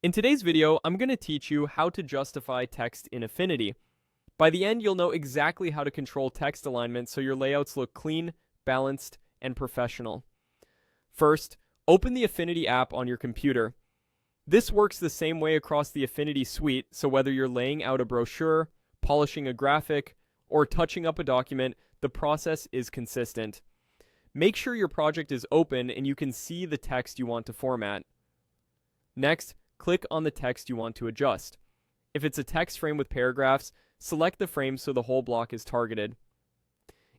In today's video, I'm going to teach you how to justify text in Affinity. By the end, you'll know exactly how to control text alignment so your layouts look clean, balanced, and professional. First, open the Affinity app on your computer. This works the same way across the Affinity suite, so whether you're laying out a brochure, polishing a graphic, or touching up a document, the process is consistent. Make sure your project is open and you can see the text you want to format. Next, click on the text you want to adjust. If it's a text frame with paragraphs, select the frame so the whole block is targeted.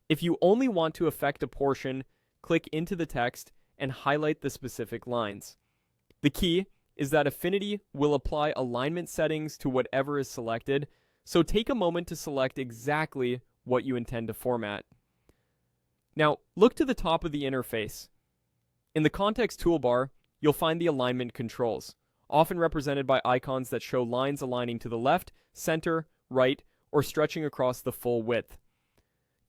If you only want to affect a portion, click into the text and highlight the specific lines. The key is that Affinity will apply alignment settings to whatever is selected, so take a moment to select exactly what you intend to format. Now, look to the top of the interface. In the context toolbar, you'll find the alignment controls, often represented by icons that show lines aligning to the left, center, right, or stretching across the full width.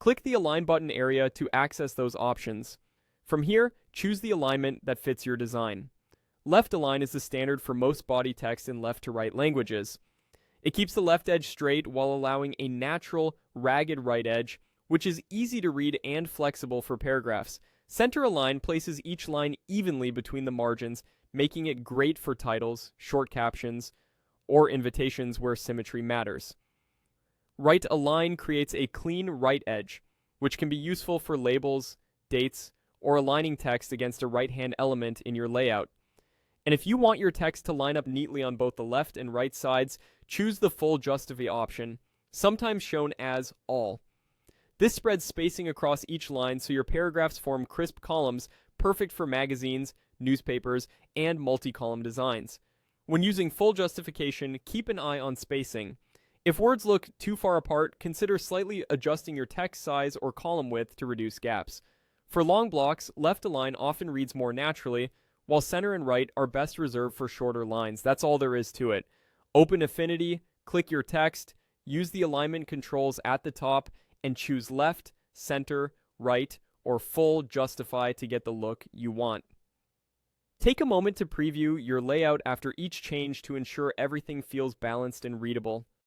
Click the Align button area to access those options. From here, choose the alignment that fits your design. Left align is the standard for most body text in left to right languages. It keeps the left edge straight while allowing a natural, ragged right edge, which is easy to read and flexible for paragraphs. Center align places each line evenly between the margins, making it great for titles, short captions, or invitations where symmetry matters. Right align creates a clean right edge, which can be useful for labels, dates, or aligning text against a right-hand element in your layout. And if you want your text to line up neatly on both the left and right sides, choose the full justify option, sometimes shown as all. This spreads spacing across each line so your paragraphs form crisp columns, perfect for magazines, newspapers, and multi-column designs. When using full justification, keep an eye on spacing. If words look too far apart, consider slightly adjusting your text size or column width to reduce gaps. For long blocks, left align often reads more naturally, while center and right are best reserved for shorter lines. That's all there is to it. Open Affinity, click your text, use the alignment controls at the top, and choose left, center, right, or full justify to get the look you want. Take a moment to preview your layout after each change to ensure everything feels balanced and readable.